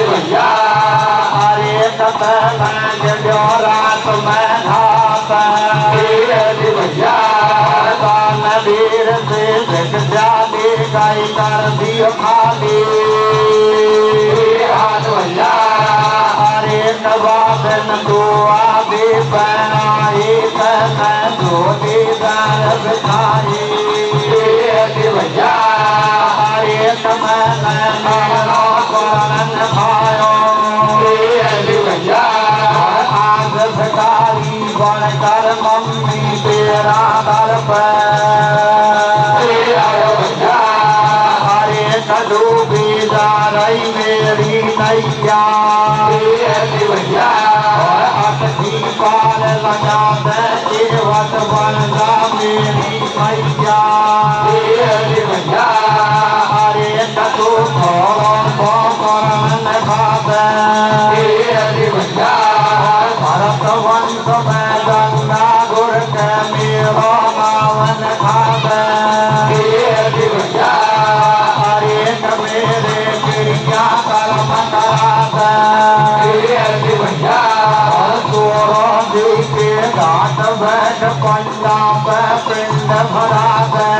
भैया अरे कतन जो रात में घात भैया वीर से जाली गाई कर दियो खाली भैया अरे नवाबन दुआ भी बनाई तन जोड़ी दर बिठाई भैया अरे तमन मेरा कुरान भायो भैया आग भिखारी बनकर मम्मी तेरा दर डूबी जा रही मेरी नैया भैया अटकी पार लगा दे केवट बन जा मेरी मैया भैया अरे तू थोड़ो करन खा दे भैया भरत वंश में गंगा गुर के मेरो मावन खा दे भैया मेरे क्रिया कर्म करा दे भैया गोरो जी के घाट बैठ पंजाब पिंड भरा दे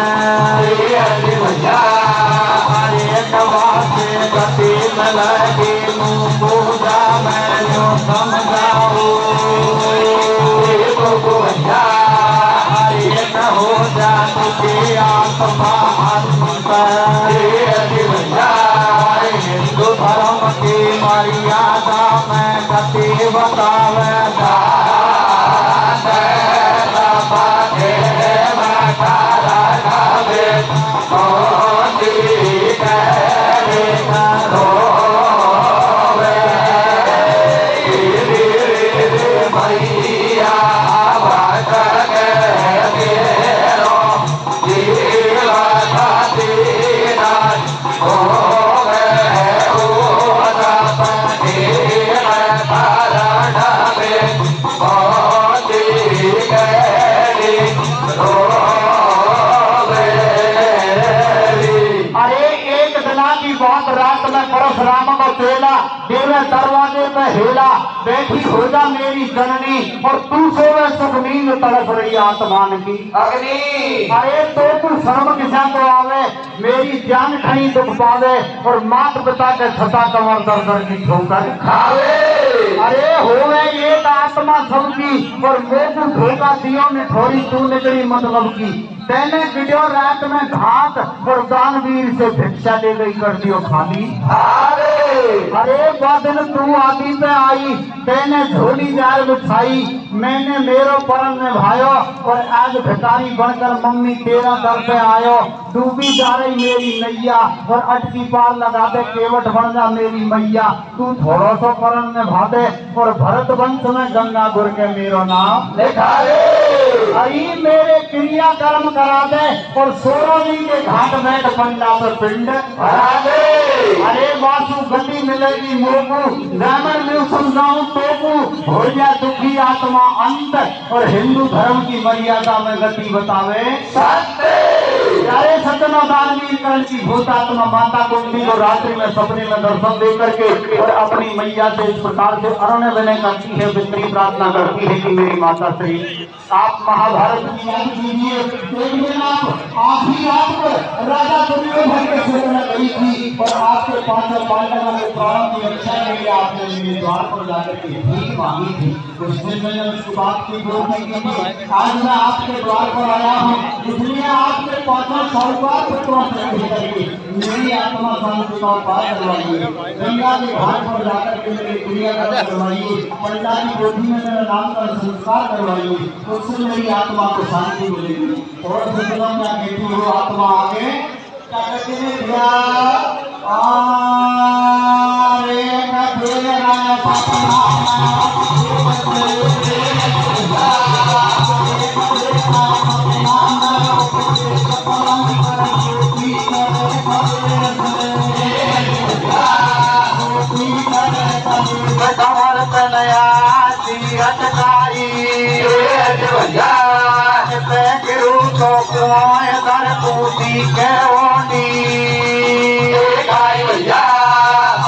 भैया हरे नवा से गति में लगी पूजा मैं जो समझाऊ भैया हरे न हो जा तुझे आत्मा हिंदू धर्म की मर्यादा में गति बतावे परशुराम को तेला देवे दरवाजे में हेला बैठी हो जा मेरी जननी और तू सोवे सुख नींद तड़प रही आत्मान की अग्नि अरे तो तू शर्म किसा को आवे मेरी जान कहीं दुख पावे और मात पिता के छता कमर दर दर की ठोकर खावे अरे होवे एक आत्मा सबकी और मोकू धोखा दियो ने थोड़ी तू निकली मतलब की तेने वीडियो रात में घात और दानवीर से भिक्षा ले गई कर दियो खाली अरे वह दिन तू आदि पे आई तेने झोली जाल बिछाई मैंने मेरो परम में भायो और आज भिखारी बनकर मम्मी तेरा दर पे आयो डूबी जा रही मेरी नैया और अटकी पार लगा दे केवट बन जा मेरी मैया तू थोड़ा सो परम में भादे और भरत वंश में गंगा गुर के मेरो नाम लिखा दे अरे मेरे क्रिया कर्म करा दे और सोरोनी के घाट बैठ पंडा पर पिंड भरा दे अरे वासु गति मिलेगी मोकू ग्रामीण में समझाऊं तोकू हो जाए दुखी आत्मा अंत और हिंदू धर्म की मर्यादा में गति बतावे सत्य अरे सतना दानवीर करण की भूतात्मा माता कुंडी को रात्रि में सपने में दर्शन दे करके और अपनी मैया से इस प्रकार से अरुण विनय करती है विनती प्रार्थना करती है कि मेरी माता श्री आप महाभारत की याद कीजिए राजा दुर्योधन के सिर में गई थी और आपके पांचों पांडवों के प्राणों की रक्षा के लिए आपने मेरे द्वार पर जाकर के भीख मांगी थी उस दिन मैंने उसकी बात की पूर्ति की थी आज मैं आपके द्वार पर आया हूँ इसलिए आपके पांचों साहूकार पुत्रों से करके मेरी आत्मा शांति का उपाय करवाइए गंगा के घाट पर जाकर के मेरी क्रिया करवाइए पंडा की गोदी में मेरा नाम का संस्कार करवाइए उससे मेरी आत्मा को शांति मिलेगी और सज्जनों क्या कहती हो आत्मा आगे क्या कहती है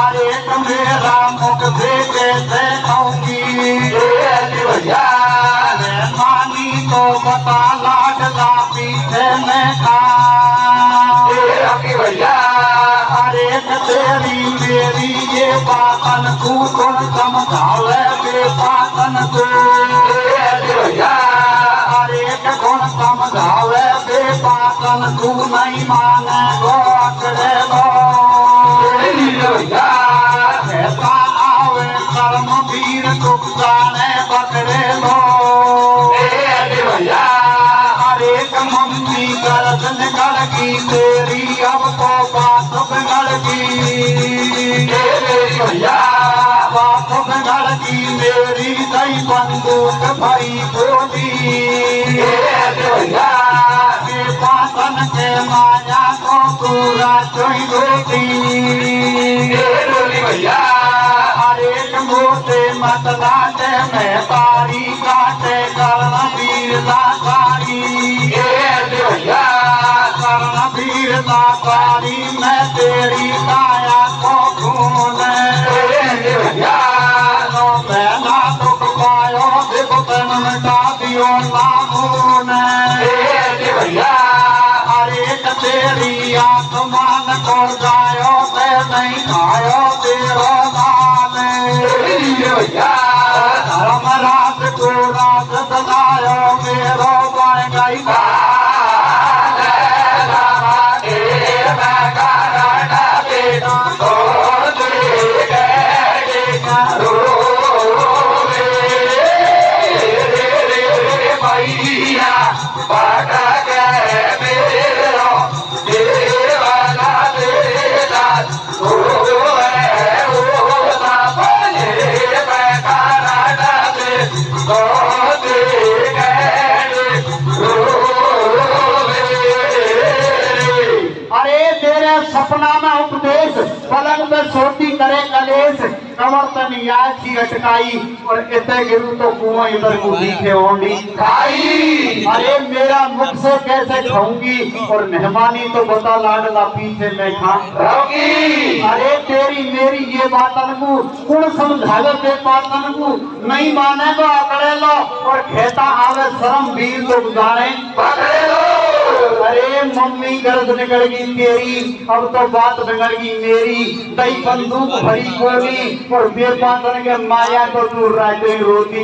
अरे तेरी ये बातन तू कौन समझावे बेबातन को अरे कौन समझावे बेबातन तू नहीं माने गो अकड़े लो कहता आवे कर्म वीर तुम जाने पकड़े लो अरे मम्मी गर्दन गड़गी तेरी अब तो बात गड़गी बात गड़गी मेरी दई बंदूक भरी गोली बातन के माया को पूरा चोई रोटी अरे मोटे मतला दे मैं तारी काटे कर्ण वीर लाकारी कर्ण वीर लाकारी मैं तेरी काया को खून मैं ना दुख पायो देखो तन मिटा दियो नामून अरे तेरी आसमान को जायो ते नहीं खायो तेरो नाम धर्मराज को राज सदायो मेरो बन गई सपना में उपदेश पलंग में सोटी करे कलेश कमर तन याद की अटकाई और इतने गिरू तो कुआं इधर को दिखे ओंडी खाई अरे मेरा मुख से कैसे खाऊंगी और मेहमानी तो बता लाडला पीछे मैं खाऊंगी अरे तेरी मेरी ये बातन को कौन समझावे के बातन को नहीं माने तो अकड़े लो और कहता आवे शर्म वीर तो गुजारे पकड़े लो अरे मम्मी गर्द निकल गई तेरी अब तो बात बिगड़ गई मेरी दई बंदूक भरी गोली और बेबातन के माया को दूर रहते रोती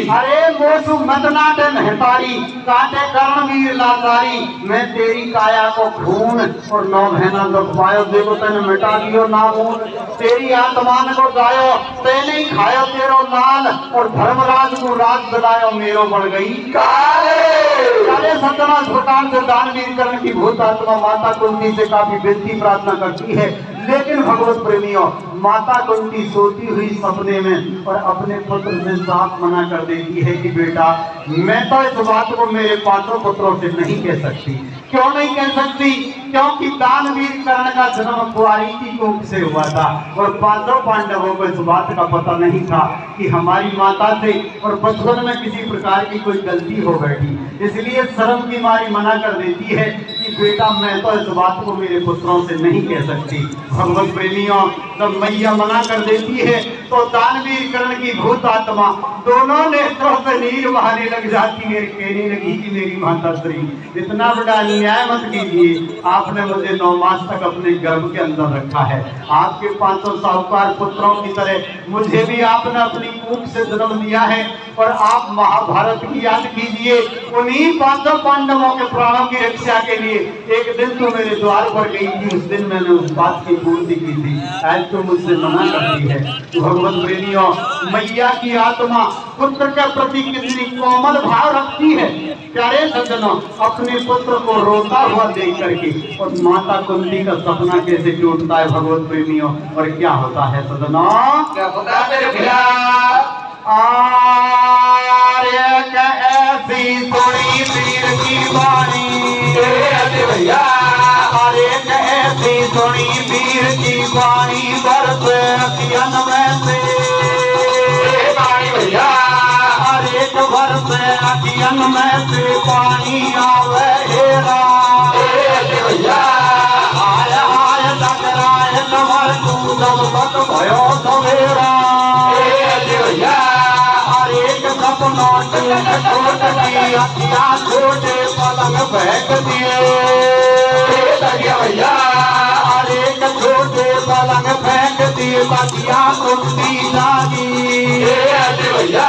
अरे मोसू मदनाटे महतारी काटे कर्णवीर लाचारी मैं तेरी काया को खून और 9 महीना दुख पायो देखो तेने मिटा दियो नामून तेरी आत्मान को गायो तेने ही खायो तेरो लाल और धर्मराज को राज दिलायो मेरो बढ़ गई काले सतना प्रकार से दानवीर करने की भूत आत्मा माता कुंती से काफी विनती प्रार्थना करती है लेकिन भगवत प्रेमियों माता कुंती सोती हुई सपने में और अपने पुत्र से साफ मना कर देती है कि बेटा मैं तो इस बात को मेरे 5 पुत्रों से नहीं कह सकती क्यों नहीं कह सकती क्योंकि दानवीर कर्ण का जन्म कुंवारी की कोख से हुआ था और 5 पांडवों को इस बात का पता नहीं था कि हमारी माता से और बचपन में किसी प्रकार की कोई गलती हो बैठी इसलिए शर्म की मारी मना कर देती है कि बेटा मैं तो इस बात को मेरे पुत्रों से नहीं कह सकती भगवत प्रेमियों जब मैया मना कर देती है तो दानवीर कर्ण की भूत आत्मा दोनों नेत्रों से नीर बहाने लग जाती है कहने लगी कि मेरी माता श्री इतना बड़ा अन्याय मत कीजिए आपने मुझे 9 मास तक अपने गर्भ के अंदर रखा है आपके 500 साहूकार पुत्रों की तरह मुझे भी आपने अपनी कूख से जन्म दिया है और आप महाभारत की याद कीजिए उन्हीं 500 पांडवों के प्राणों की रक्षा के लिए एक दिन तो मेरे द्वार पर गई थी उस दिन मैंने उस बात की पूर्ति की थी आज तो मुझसे मना करती है तो भगवत प्रेमियों मैया की आत्मा पुत्र के प्रति कितनी कोमल भाव रखती है प्यारे सज्जनों अपने पुत्र को रोता हुआ देख करके और माता कुंती का सपना कैसे टूटता है भगवत प्रेमियों और क्या होता है सज्जनों क्या होता है मेरे भैया ऐसी थोड़ी वीर की वाणी भैया अरे ऐसी थोड़ी वीर की वाणी बरसे अखियन में से भैया हरे भर से अखियन में से पानी आवे हेरा भैया आय आय टकराए कमर तू जब तक भयो सवेरा भैया एक सपना छोट की अखिया छोटे पलंग फेंक दिए भैया एक छोटे पलंग बतिया कुंती जागी अजय भैया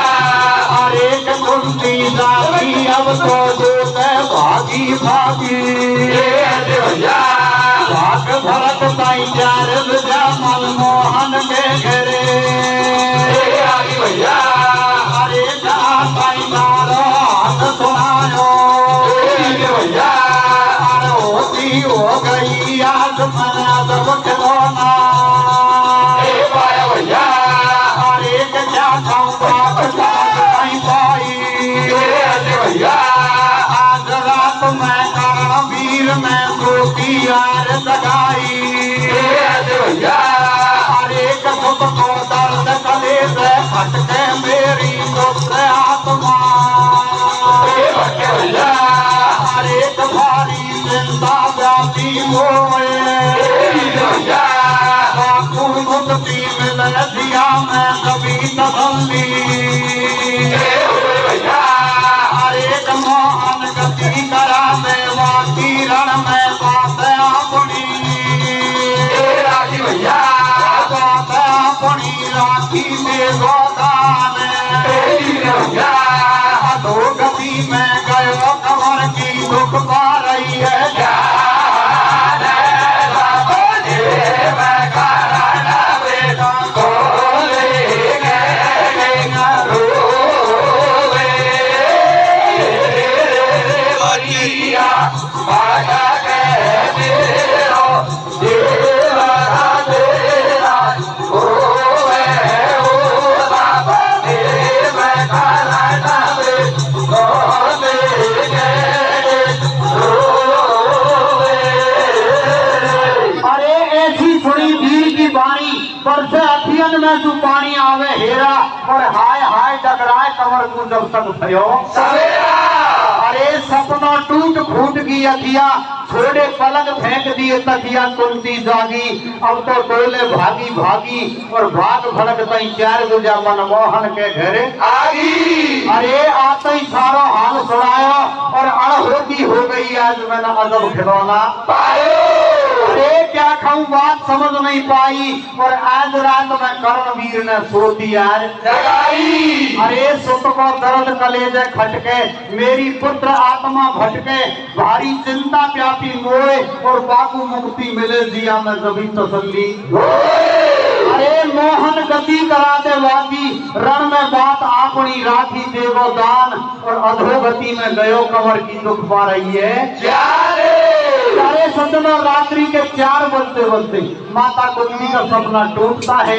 अरे कुंती जागी अब तो दूत भागी भागी अजय भैया भाग भरत ताई चार मनमोहन के घरे आगे भैया अरे ताई मारो हाथ सुनायो अजय भैया अरे होती हो गई आज मना सब खिलौना पाया भैया अरे क्या खाऊं बाप नहीं पाई अजय भैया आज रात में करण वीर में रोटी यार जगाई अजय भैया अरे खुद को दर्द गले से फटके मेरी दुख आत्मा भैया अरे भारी चिंता व्यापी मोए भैया बापू मुक्ति मिल दिया मैं कभी तसल्ली भैया अरे मोहन गति करा देवा किरण में बात अपनी राखी भैया बात अपनी राखी में गोदान भैया अधो गति में गयो कमर की दुख पा रही है पर से अखियन में जो पानी आवे हेरा और हाय हाय डगराए कमर को जब तक भयो सवेरा अरे सपना टूट फूट की अखिया छोड़े पलंग फेंक दिए तकिया कुंती जागी अब तो टोले भागी भागी और भाग भड़क तई चार गुजा मनमोहन के घरे आगी अरे आते ही सारो हाल सुनायो और अड़होती हो गई आज मैंने अदब खिलौना पायो अरे क्या खाऊं बात समझ नहीं पाई और आज रात में कर्णवीर ने सो दिया जगाई अरे सुत को दर्द कलेजे खटके मेरी पुत्र आत्मा भटके भारी चिंता व्यापी मोए और बाबू मुक्ति मिले दिया में जभी तसल्ली अरे मोहन गति करा दे वादी रण में बात आपनी राखी देवो दान और अधोगति में गयो कमर की दुख पा रही है अरे सज्जनों रात्रि के 4 बजते बजते माता कुंती का सपना टूटता है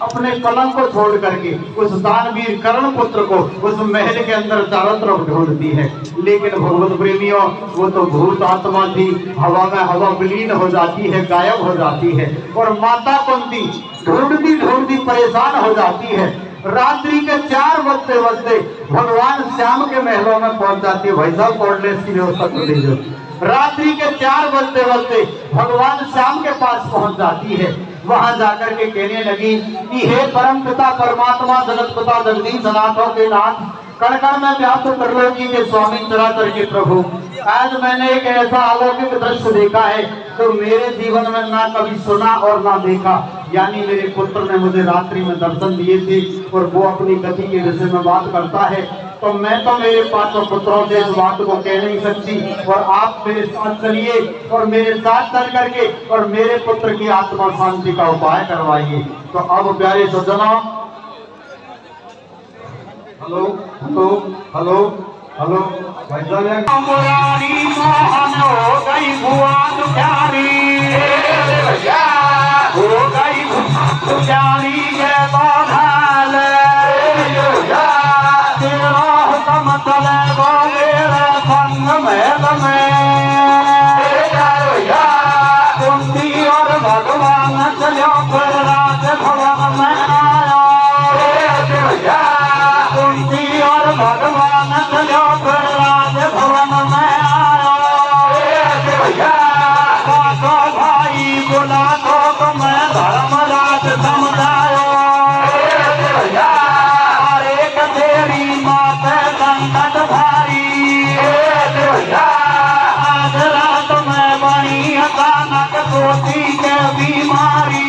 अपने पलंग को छोड़ करके उस दानवीर कर्ण पुत्र को उस महल के अंदर चारों तरफ ढूंढती है लेकिन भगवत प्रेमियों वो तो भूत आत्मा थी हवा में हवा विलीन हो जाती है गायब हो जाती है और माता कुंती ढूंढती ढूंढती परेशान हो जाती है रात्रि के 4 बजते बजते भगवान श्याम के महलों में पहुंच जाती है भाई साहब कोर्टलेस की व्यवस्था कर दीजिए रात्रि के 4 बजते बजते भगवान श्याम के पास पहुंच जाती है वहां जाकर के कहने लगी कि हे परम पिता परमात्मा जगत पिता जगदीश नाथों के नाथ कण कण में व्याप्त त्रिलोकी के स्वामी चराचर के प्रभु आज मैंने एक ऐसा अलौकिक दृश्य देखा है तो मेरे जीवन में ना कभी सुना और ना देखा यानी मेरे पुत्र ने मुझे रात्रि में दर्शन दिए थे और वो अपनी गति के विषय में बात करता है तो मैं तो मेरे 5 पुत्रों से इस बात को कह नहीं सकती और आप मेरे साथ चलिए और मेरे साथ चल करके और मेरे पुत्र की आत्मा शांति का उपाय करवाइए तो अब प्यारे सज्जनों hello hello hello hello Murari Mohan हो गई भुआ दुखारी हो गई दुखारी के बाधाल तेरा हुक्म चले वो मेरे संग महल में कुंती और भगवान चलो फिर राज भवन में आया कुंती और भगवान चलो फिर राज भवन में आया तो भाई बुला तो मैं धर्मराज समझायो अरे तेरी मात संकट भारी आज रात में बनी अचानक कोटी के बीमारी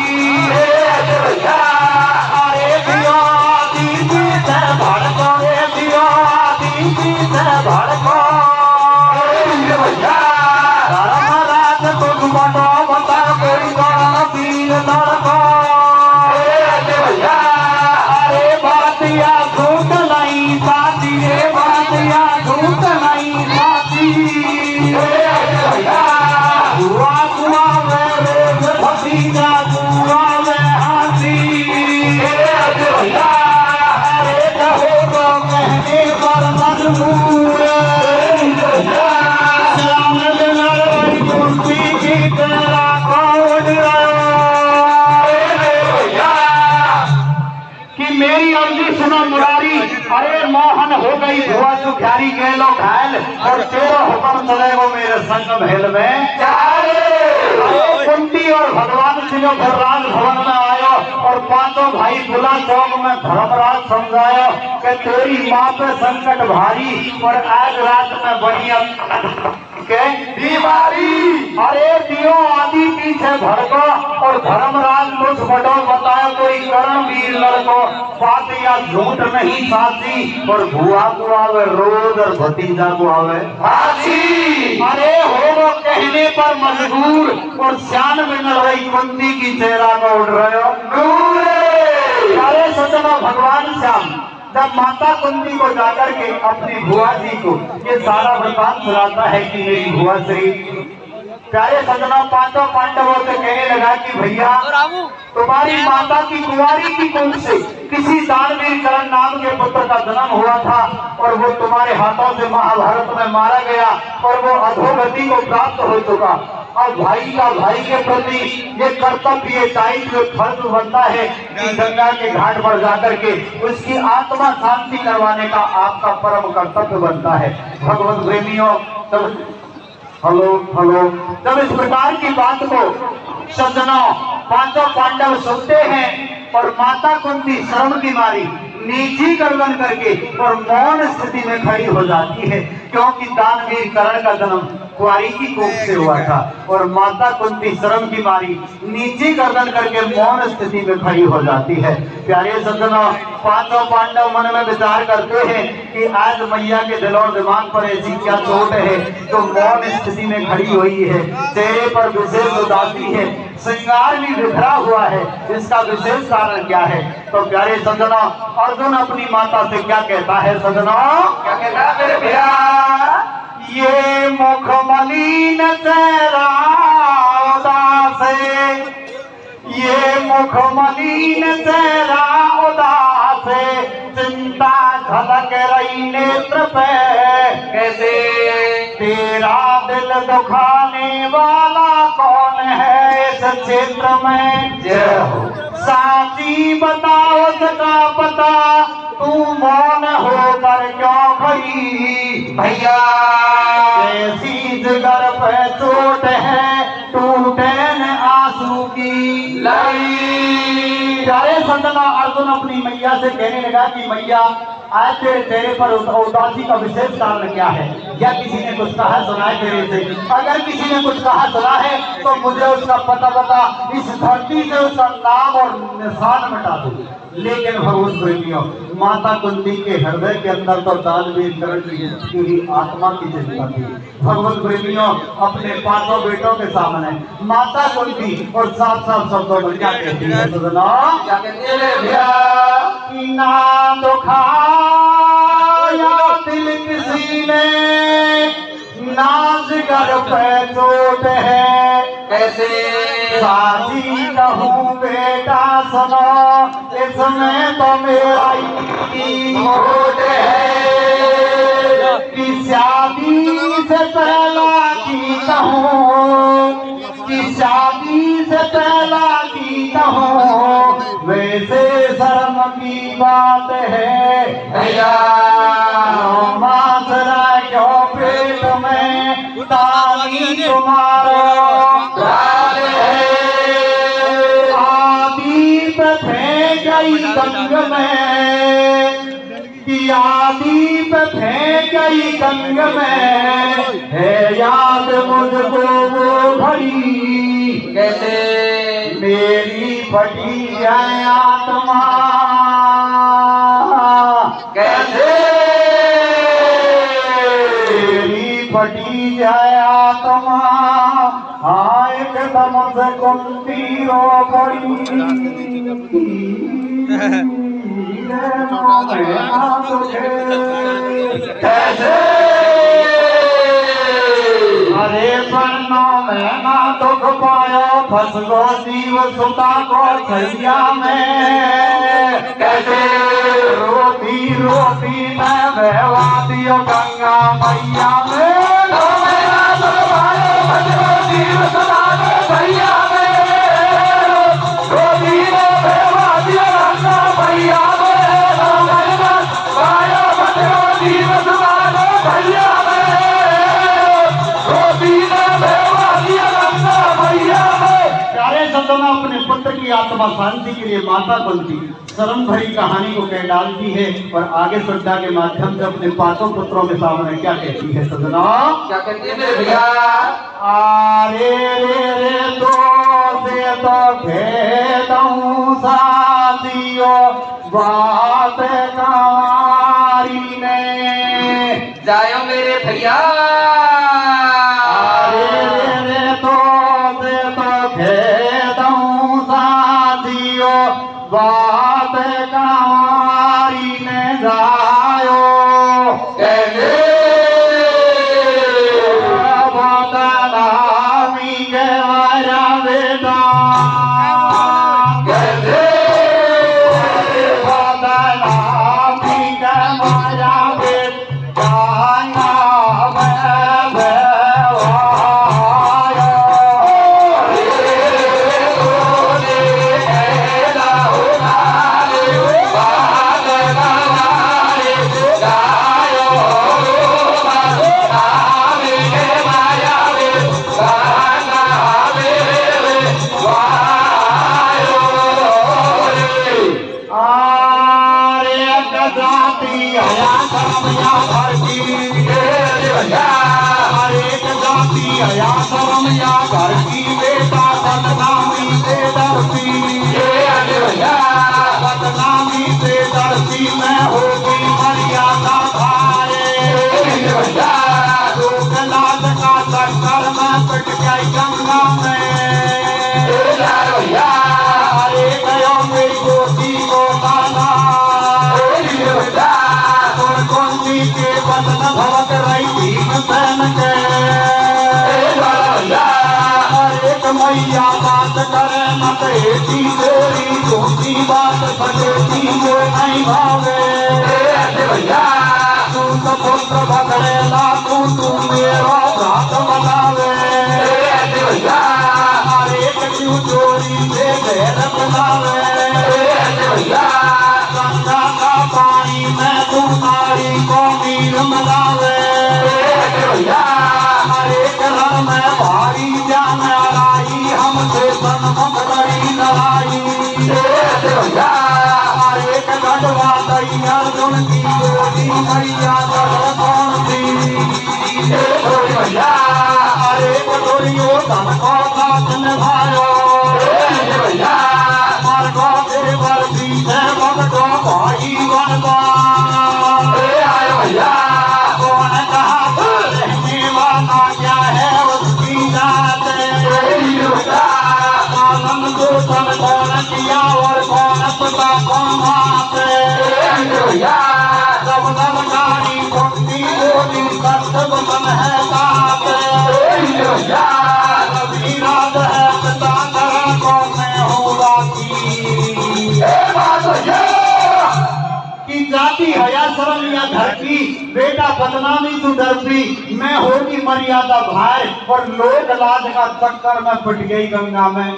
कि मेरी अर्जी सुनो मुरारी, अरे मोहन हो गई भुआ सुख्यारी के लो घायल, और तेरा हुक्म चलेगो मेरे संग महल में। कुंती और भगवान सिंह फिर राज भवन में आयो, और पांचों भाई बुला चौक में धर्मराज समझायो कि तेरी माँ पे संकट भारी, और आज रात में बढ़िया के बीमारी। अरे दियो आदि पीछे भड़को, और धर्मराज कुछ बड़ो बतायो कोई कर्णवीर लड़को, बात या झूठ नहीं साची, और भुआ को आवे रोज और भतीजा को आवे फांसी। अरे हो वो कहने पर मजबूर, और श्यान में न रही कुंती की चेहरा को उड़ रहे हो। अरे सजना भगवान श्याम जब माता कुंती को जाकर के अपनी भुआ जी को ये सारा वृतांत सुनाता है कि मेरी भुआ श्री प्यारे सजना पांचों पांडवों से कहने लगा कि भैया तुम्हारी माता की कुंवारी की कुंभ से किसी दानवीर कर्ण नाम के पुत्र का जन्म हुआ था, और वो तुम्हारे हाथों से महाभारत में मारा गया, और वो अधोगति को प्राप्त हो चुका। और भाई का भाई के प्रति ये कर्तव्य, ये दायित्व फर्ज बनता है कि गंगा के घाट पर जाकर के उसकी आत्मा शांति करवाने का आपका परम कर्तव्य बनता है। भगवत प्रेमियों, हेलो हेलो, जब इस प्रकार की बात को सज्जनों पांचों पांडव सुनते हैं, और माता कुंती शर्म की मारी नीची गर्दन करके और मौन स्थिति में खड़ी हो जाती है, क्योंकि दानवीर कर्ण का जन्म कुंवारी की कोख से हुआ था, और माता कुंती शर्म की मारी नीची गर्दन करके मौन स्थिति में खड़ी हो जाती है। प्यारे सज्जनों, पांचों पांडव मन में विचार करते हैं कि आज मैया के दिल और दिमाग पर ऐसी क्या चोट है जो मौन स्थिति में खड़ी हुई है, चेहरे पर विशेष उदासी है, श्रृंगार भी बिखरा हुआ है, इसका विशेष कारण क्या है। तो प्यारे सज्जनों, अर्जुन अपनी माता से क्या कहता है सज्जनों, क्या कहता है मेरे भैया, ये मुख मलिन चेहरा उदास, ये मुख मलिन चेहरा उदास, चिंता झलक रही नेत्र पे, कैसे तेरा दिल दुखाने वाला कौन है इस क्षेत्र में, जय हो साची बताओ सका पता, तू मौन होकर क्यों खड़ी भैया, ऐसी जिगर पे चोट है टूटे न आंसू की लड़ी। प्यारे सज्जनों, अर्जुन अपनी मैया से कहने लगा कि मैया आज तेरे चेहरे पर उदासी का विशेष कारण क्या है, या किसी ने कुछ कहा सुना है तेरे से? अगर किसी ने कुछ कहा सुना है तो मुझे उसका पता बता, इस धरती से उसका नाम और निशान मिटा दो। लेकिन भगवत प्रेमियों, माता कुंती के हृदय के अंदर तो दानवीर कर्ण की आत्मा की चिंता थी। भगवत प्रेमियों, अपने पांचों बेटों के सामने माता कुंती और साफ साफ शब्दों में क्या कहती है सुनो, क्या कहती है भैया, कि ना दुखाया दिल किसी ने, नाज कर पे चोट है, कैसे साजी कहूँ बेटा सुनो, इसमें तो मेरा ही मोट है, कि शादी से पहला की कहूँ, कि शादी से पहला की कहूँ, वैसे शर्म की बात है भैया, मासरा क्यों पेट में ताली तुम्हारा ढाल है, आदि पे फेंक गई गंग में, कि आदि पे फेंक गई गंग में, है याद मुझको वो घड़ी, कैसे मेरी फटी है आत्मा, कैसे मेरी फटी जाए आत्मा, हाँ एकदम से कुंती रो पड़ी, कैसे अरे पन्नों में ना दुख पायो, फंस गो जीव सुता को छैया में, कैसे रोती रोती मैं बहवा दियो गंगा मैया में, फंस गो जीव सुता को छैया में, रोती बहवा दियो गंगा मैया में। पुत्र की आत्मा शांति के लिए माता कुंती शर्म भरी कहानी को कह डालती है और आगे श्रद्धा के माध्यम से अपने पांचों पुत्रों के सामने क्या कहती है सजना? क्या कहती है मेरे भैया? आरे रे तो से तो भेदऊं साथियों बात कवारी ने जायो मेरे भैया। आरे रे तो से तो भेदऊं साथियों बात कवारी ने जायो कहने घर की बेटा बदनामी से डरती बदनामी से डरती मैं होगी मर्यादा भारे लोक लाज का चक्कर में पिट गई गंगा में अरे गयो मेरी गोदी को लाला कुंती के बदन भवक रही भीमसेन के मैया बात करे मत एटी तेरी झूठी बात सजेती जो नहीं भावे तू तो पुत्र बगड़ेला तू मेरा भ्रात बनावे अरे क्यों चोरी से घेर बनावे गंगा का पानी में तू नारी को नीर मिलावे हरे घर में भारी जान हमसे सन्मुख लड़ी लड़ाई एक गढ़वा गई अर्जुन की गोली मैया कौन सी अरे दुर्योधन को साथ निभायो मार्गो देवर पीछे भगतो भाई बनवा कौन कहा रहने वाला क्या है उसकी जात कौन किया और कौन पता कौन माते सब ललकारी कुंती बोली सत्य वचन है ताते रवि राज है पिता करण को मैं हूँ बाकी की जाति हया शर्म या घर की बेटा बदनामी तू डरती मैं होगी मर्यादा भाई और लोक लाज का चक्कर में पिट गई गंगा में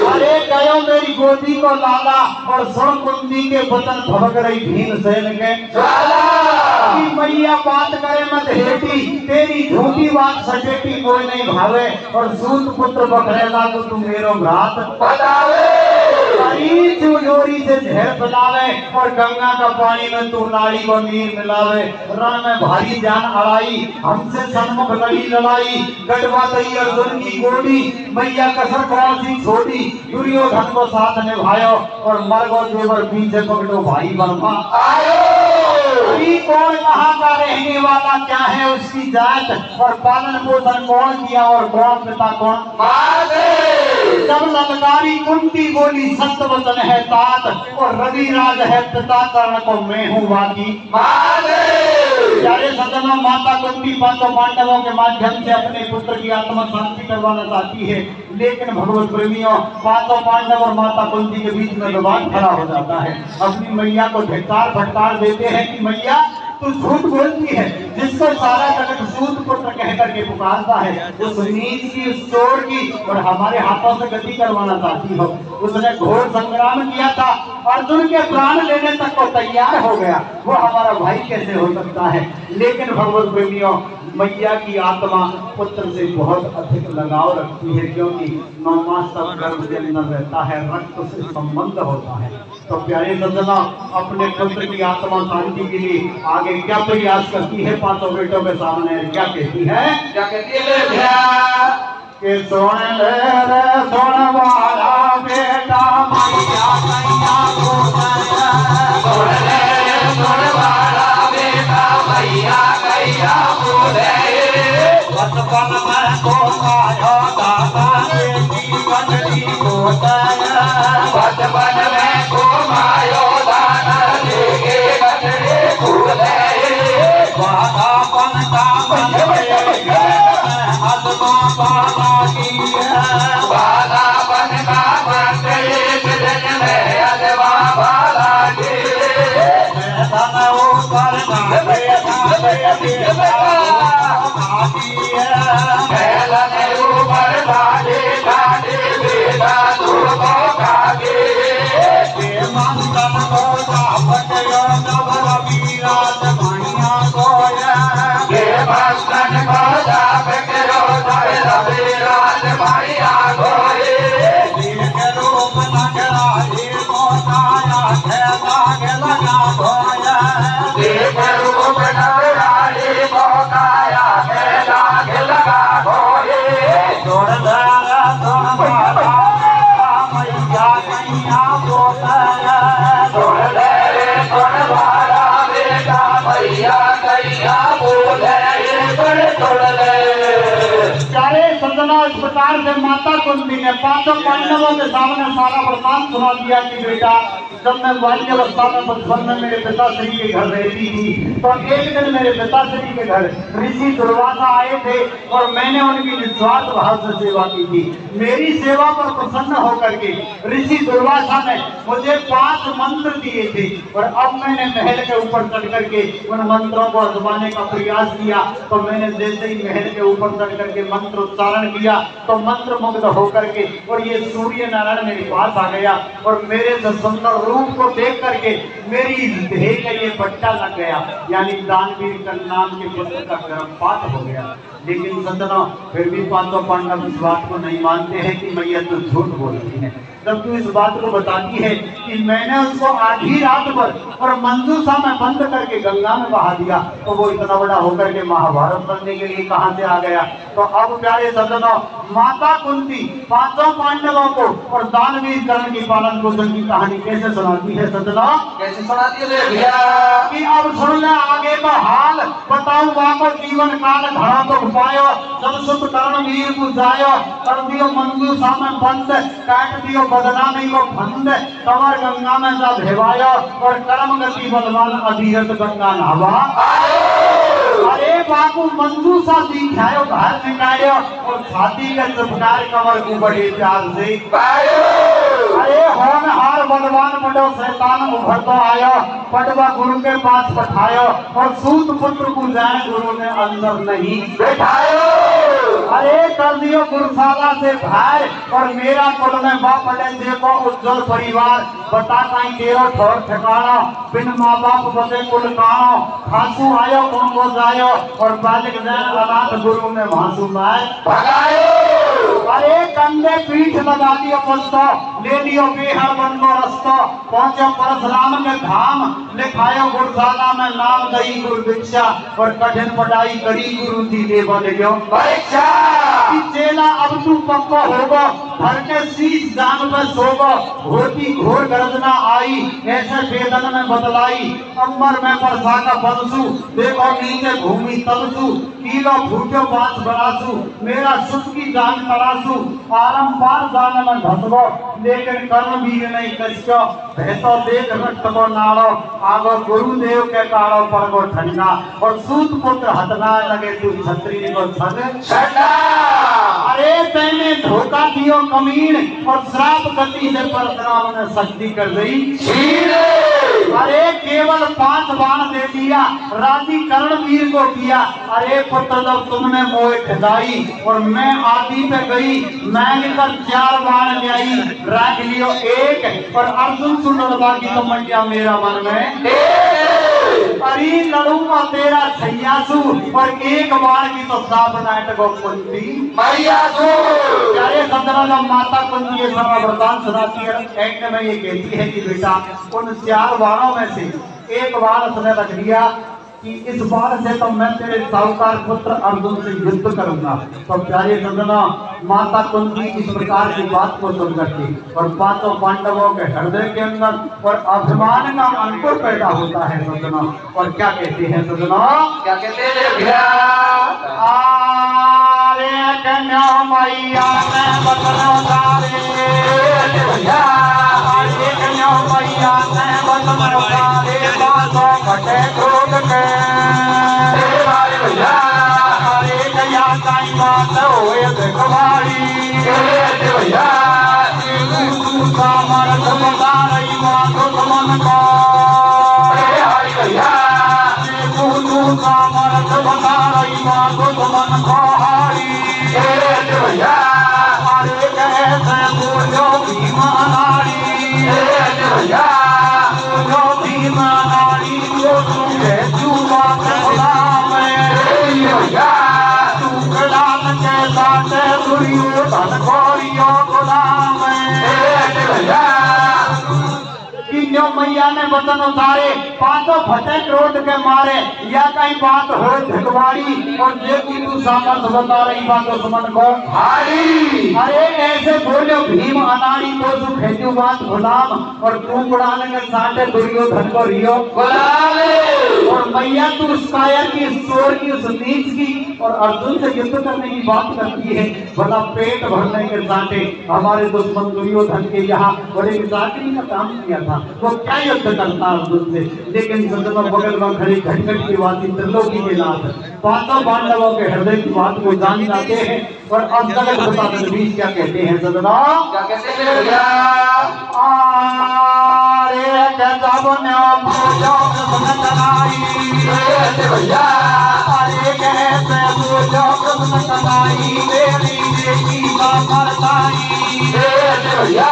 अरे गयो मेरी गोदी को लाला और सुन कुंती के बदन भभक रही भीमसेन के की मैया बात करे मत हेटी तेरी झूठी बात सचेटी कोई नहीं भावे और सूत पुत्र बकरेला तो तू मेरो भ्रात बतावे चोरी से जहर फैलावे और गंगा का पानी में तू नारी को नीर मिलावे रण में भारी जान अड़ाई हमसे सन्मुख लड़ी लड़ाई गढ़वा तई अर्जुन की गोली मैया कसर कौन सी छोटी दुर्योधन को साथ निभायो और मरगो देवर पीछे पकड़ो भाई बर्मा कौन कहाँ का रहने वाला क्या है उसकी जात और पालन पोषण कौन किया और कौन पिता कौन जब ललकारी कुंती बोली सत्य वचन है तात और रवि राज है पिता कर्ण को मैं हूँ बाकी प्यारे सज्जनों माता कुंती पांचों पांडवों के माध्यम से अपने पुत्र की आत्मा शांति करवाना चाहती है लेकिन भगवत प्रेमियों पांचों पांडव और माता कुंती के बीच में विवाद खड़ा हो जाता है अपनी मैया को धिक्कार फटकार देते हैं कि मैया तू झूठ बोलती है, जिसको सारा जगत सूत पुत्र कह करके पुकारता है, उस नीच की, उस चोर की और हमारे हाथों से गति करवाना चाहती हो। उसने घोर संग्राम किया था, अर्जुन के प्राण लेने तक को तैयार हो गया, वो हमारा भाई कैसे हो सकता है। लेकिन भगवत प्रेमियों, मैया की आत्मा पुत्र से बहुत अधिक लगाव रखती है, क्योंकि 9 मास तक गर्भ के अंदर रहता है, रक्त से संबंध होता है। तो प्यारे सज्जनों, अपने पुत्र की आत्मा शांति के लिए आगे क्या प्रयास करती है, 5 बेटों के सामने क्या कहती है? क्या कहती है मेरे भैया कि सोन ले रे सोन वाला बेटा मैया कैया बोले, सोन ले रे सोन वाला बेटा मैया कैया बोले। बचपन में को आया दादा बेटी गंजली बोले, बचपन में को मायो दाना लेके गठरे बोले। बादापन का हजमा बाबा की है, बालापन का मंत्र एक दिन में अजवा बाला के। धन ऊपर नाचे कैलन ऊपर बाजे गाजे बेटा तुमको कागे। मंगल को सापट नवर विराज भैया गोया, के बंधन को जाप करो धर विराज भैया गोए। दीर्घ रूप नगराए मोताया खेला के लगा गोया, देख रूप नवरारी मोकाया के लाग लगा गोए। जोड़ दारा तुम्हारा मैया कैया बोला, सुन ले रे सुन वाला बेटा मैया कैया बोले। सुन ले सारे सज्जनों, इस प्रकार से माता कुंती ने 5 पांडवों के सामने सारा वृतांत सुना दिया कि बेटा, जब मैं बाल्यावस्था में बचपन में मेरे पिताश्री के घर रहती थी, तो एक दिन मेरे पिताश्री के घर ऋषि दुर्वासा आए थे और मैंने उनकी निस्वार्थ भाव से सेवा की थी। मेरी सेवा पर प्रसन्न होकर के ऋषि दुर्वासा ने मुझे 5 मंत्र दिए थे और अब मैंने महल के ऊपर चढ़ करके उन मंत्रों को आजमाने का प्रयास किया। तो मैंने जैसे ही महल के ऊपर चढ़ करके मंत्र उच्चारण किया तो मंत्र मुग्ध होकर के और ये सूर्य नारायण मेरे पास आ गया और मेरे से सुंदर रूप को देख करके मेरी देह का ये पट्टा लग गया, यानी दानवीर का नाम के पुत्र का गर्भपात हो गया। लेकिन सज्जनों, फिर भी 5 पांडव इस बात को नहीं मानते हैं कि मैया तो झूठ बोलती है। जब तू इस बात को बताती है कि मैंने उसको आधी रात पर और मंजूषा में बंद करके गंगा में बहा दिया, तो वो इतना बड़ा होकर के महाभारत बनने के लिए कहां से आ गया। तो अब प्यारे सज्जनों, माता कुंती 5 पांडवों को और दानवीर कर्ण की पालन पोषण की कहानी कैसे सुनाती है सज्जनों? कैसे सुनाती है मेरे भैया कि अब सुन ले आगे का हाल, बताऊं वाको जीवन काल घड़ा तो पायो, जब सुत कर्ण वीर को जायो, कर दियो मंजूषा में बंद, काट दियो बदनामी को फंद, कमर गंगा में जा भेवायो और कर्म गति बलवान अधीरथ गंगा नहवा। अरे बाबू मंजूषा दिखायो घर निकायो और छाती के चुपकार कमर को बड़े प्यार से अरे होनहार बलवान बड़ो शैतान उभर तो आयो, पटवा गुरु के पास पठायो और सूत पुत्र को जाए गुरु ने अंदर नहीं बैठायो। अरे कर दियो गुरुशाला से भाई और मेरा कुल में बाप पड़े देखो उज्जवल परिवार, बता कहीं तेरो ठोर ठिकाना, बिन माँ बाप बसे कुल कानो, खांसू आयो उनको जायो और बालिक जैन अनाथ गुरु में भांसू माए भगायो। अरे कंधे पीठ लगा दियो पुस्तो, ले लियो बेहर बन को रस्तो, पहुंचो परशुराम के धाम, लिखायो गुरुशाला में नाम दई गुरु दीक्षा और कठिन पढ़ाई करी गुरु जी देव लियो परीक्षा। कि चेला अब तू पक्का होगा, घर के शीश जान में सोगा, होती घोर गर्जना आई, ऐसे वेदन में बदलाई, अंबर में परसा का बंसू, देखो नीचे भूमि तलसू, कीलो फूटो बांस बरासू, मेरा सुख की जान तरासू, आरंपार जान में धसगो, लेकिन कर्म वीर नहीं कस्यो, भैतो देख रक्त को नाड़ो, आगो गुरुदेव के काड़ो पर को ठंडा और सूत पुत्र हटना लगे तू छत्री को छन। अरे तेने धोखा दियो कमीन और श्राप गति से परशुराम ने शक्ति कर गई। अरे केवल 5 बाण दे दिया, राजी कर्णवीर को किया। अरे पुत्र जब तुमने मोह खिलाई और मैं आदि पे गई, मैं कर 4 बाण ले आई, रख लियो एक और अर्जुन सुन बाकी तो मंडिया मेरा मन में। अरे लड़ूंगा तेरा छैयासु और एक बाण की तो साफ नाटक कुंती मैया प्यारे सदरा जब माता कुंती ये सारा वरदान सुनाती है, एंड में ये कहती है कि बेटा उन 4 बाणों में से एक बाण उसने रख दिया कि इस बार से तो मैं तेरे साहूकार पुत्र अर्जुन से युद्ध करूंगा। तो प्यारे सदना माता कुंती इस प्रकार की बात को सुन करके और 5 पांडवों के हृदय के अंदर और अभिमान का अंकुर पैदा होता है सदना। और क्या कहते हैं सदना, क्या कहते हैं भैया? आरे कन्या मैया ने बतनो तारे भैया आरे कन्या मैया ने बतनो तारे बातों फटे क्रोध के भैया अरे गया काई बात होए देखवाड़ी भैया तू सामर्थ बता रही बात मन को भैया तू सामर्थ बता रही बात मन को भैया अरे कैसे बोलो भीमा नारी भैया बोलो भीमा नारी जो तुझे चूमा गुलाम भैया गुलाम के साथ दुर्योधन गौरियों गुलाम भैया किन्यो मैया ने वतन उतारे 5 फटे क्रोध के मारे या कहीं बात हो झगवाड़ी और जे की तू सामर्थ बता रही बात सुमन को भारी अरे ऐसे बोलो भीम अनाड़ी तो तू खेजू बात गुलाम और तू गुड़ाने के साथ दुर्योधन को रियो गुलाम और मैया तू उस कायर की इस चोर की उस नीच की और अर्जुन से युद्ध करने की बात करती है। बड़ा पेट भरने के साथ हमारे दुश्मन दुर्योधन के यहाँ बड़े जागरी का काम किया था, वो क्या युद्ध करता अर्जुन से। लेकिन सदन बगल में खड़ी घटघट की वासी त्रिलोकी के नाथ 5 पांडवों के हृदय की बात को जान जाते हैं और अब तक बता बीच क्या कहते हैं सदना, क्या कहते हैं भैया? अरे जब ने पूजो कृष्ण कनाई भैया अरे कैसे पूजो कृष्ण कनाई मेरी बेटी का मरताई भैया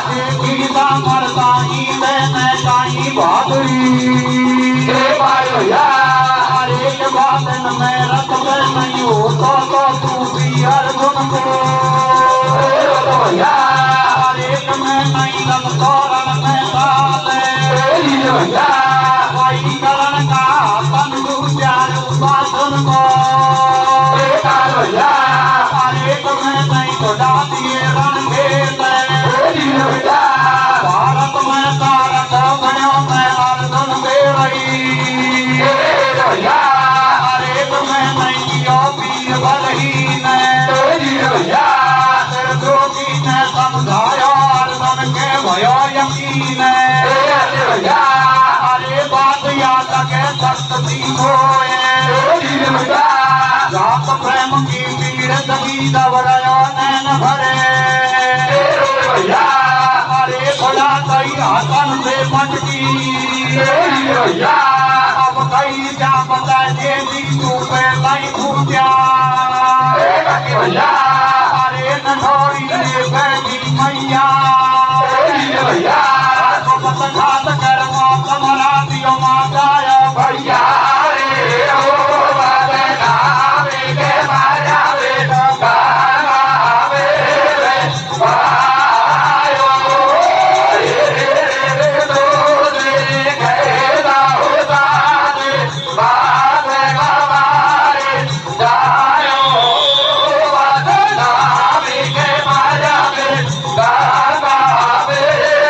बेटी का मरताई मैंने काई बहादुरी भैया अरे के बादन में रत में नहीं हो तो तू भी अर्जुन को भैया अरे मैं नहीं लगता रण में डाले भैया वही करण का तंदू प्यारू बासुन को भैया अरे मैं नहीं तो डालिए रण खेत भैया भारत में तारक गयो मैं अर्जुन दे रही भैया अरे मैं नहीं किया पीर बलहीन भैया द्रोगी ने समझाया अर्जुन के भयो यकीन भैया अरे बात याद लगे शक्ति होए जात प्रेम की पीड़ दबी दबरयो नैन भरे भैया अरे भला कई हाथन से मटकी भैया अब कई जा बता जे दी तू पे कई भूजा भैया अरे नठौरी ने बैठी मैया भैया मत घात कर कमरा दियो माताया भैया रे ओ बाबे नामे के माया रे गावे रे भायो रे दो रे कहता होता रे बाबे हमारे जायो बाबे नामे के माया रे गावे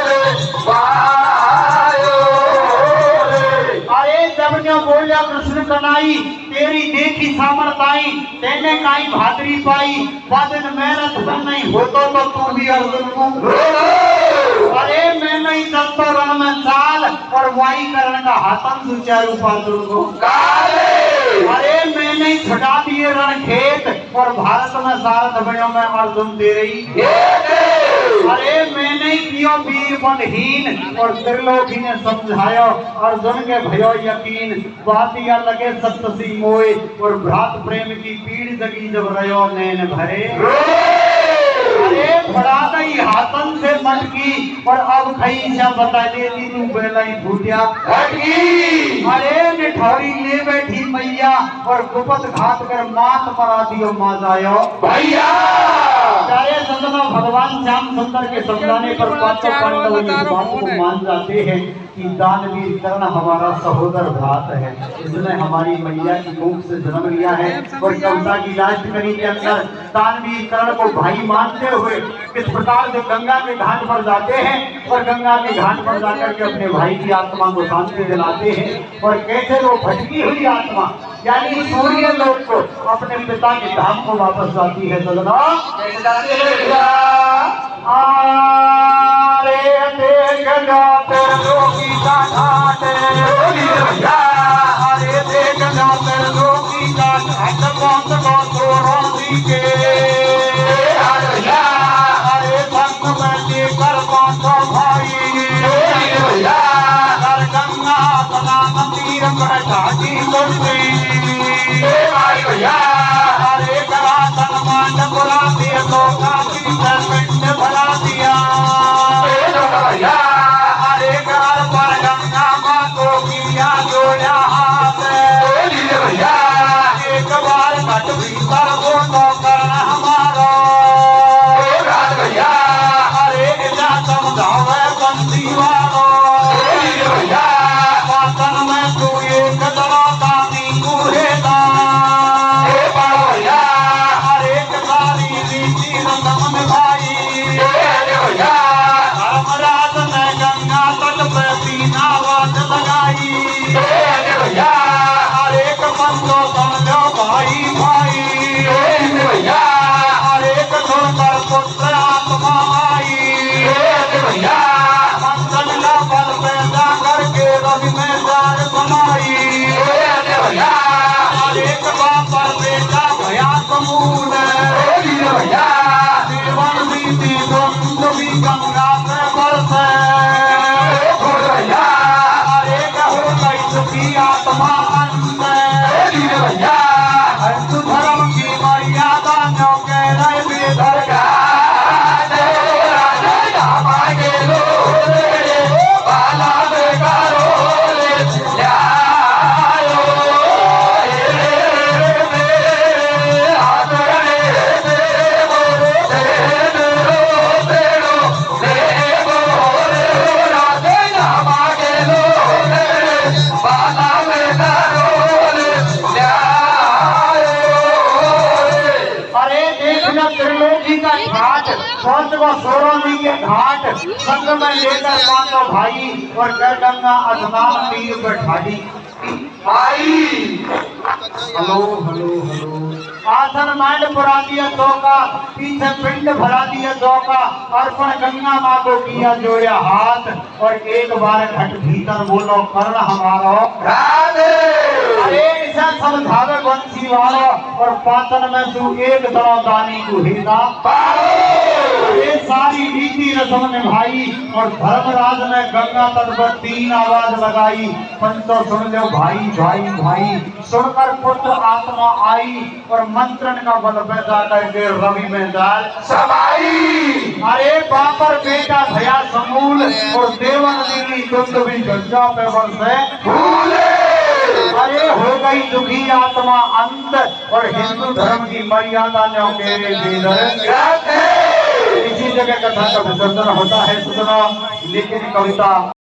रे भायो रे अरे जब जो बोलिया कृष्ण कनाई तेरी देखी सामर्थ आई तेने काई भादरी पाई बादन मेहनत बन नहीं होतो तो तू भी अर्जुन को अरे मैं नहीं चलता रण में चाल और वाई करण का हाथन सुचारू पार्जुन को अरे मैं नहीं छुटा दिए रण खेत और भारत में सारथ बनो में अर्जुन दे रही अरे मैंने कियो वीर मनहीन और त्रिलोकी ने समझायो अर्जुन के भयो यकीन बात या लगे सत्य सी मोए और भ्रात प्रेम की पीड़ जगी जब रयो नैन भरे। अरे बड़ा गई हाथन से मटकी और अब खई जा बता देती तू बेलाई फूटिया हटकी। अरे निठौरी ले बैठी मैया और गुपत घात कर मात मरा दियो माँ जायो भैया। चाहे सदना भगवान श्याम सुंदर के समझाने पर पांचों पांडव इस बात को मान जाते हैं कि दानवीर कर्ण हमारा सहोदर भ्रात है, इसने हमारी मैया की मुख से जन्म लिया है और कविता की लास्ट कड़ी के अंदर दानवीर कर्ण को भाई मानते हुए इस प्रकार से गंगा के घाट पर जाते हैं और गंगा के घाट पर जाकर के अपने भाई की आत्मा को शांति दिलाते हैं और कैसे वो भटकी हुई आत्मा यानी सूर्य लोक को अपने पिता के धाम को वापस जाती है। सदना आरे देखना त्रिलोकी का घाट, अरे देखना त्रिलोकी का घाट कौन को रोटी के अरे संग में लेकर पांचों भाई कर गंगा सदा मंदिर में घाटी अरे करा सलमान बुला दिया तो काफी पिंड भरा दिया अरे घर पर गंगा माँ को किया जोड़ा हाथ एक बार कट भीतर वो तो करना हमारा अरे जा समझावे बंदी वालों पातन में तू एक दरा दानी कूहेगा धर्मराज ने गंगा तट पे पीना वाट लगाई हर एक बंदो समझो भाई भाई हर एक छोड़कर पुत्र आत्मा आई मंगल का बल पे जा करके रवि में जाग समाई हर एक बापर बेटा भया समूल जीवन बीती भी गंगा से बरसे अरे कहो कई सुखी आत्मा अंत हिंदू धर्म की मर्यादा जो कह रहे बेधर का त्रिलोकी का घाट पहुंच को सोरोनी के घाट संग में लेकर पांचों भाई और कर गंगा स्नान तीर पर ठाड़ी भाई। हेलो हेलो हेलो आसन मांड पुरा दिया चौका पीछे पिंड भरा दिया चौका अर्पण गंगा माँ को किया जोया हाथ और एक बार घट भीतर बोलो कर्ण हमारो अरे ऐसा समझावे बंसी वालो और पातन में तू एक दड़ा दानी को हेदा ये सारी रीति रस्म निभाई और धर्मराज ने गंगा तट पर 3 आवाज लगाई पंचों सुन लो भाई भाई भाई सुनकर पुत्र आत्मा आई और मंत्रण का बल पैदा करके रवि में डाल समाई। अरे बापर बेटा भया समूल और देवन नीली दुष्ट भी गंगा पे बरसे अरे हो गई दुखी आत्मा अंत और हिंदू धर्म की मर्यादा ने इसी जगह कथा का विसर्जन होता है सुना। लेकिन कविता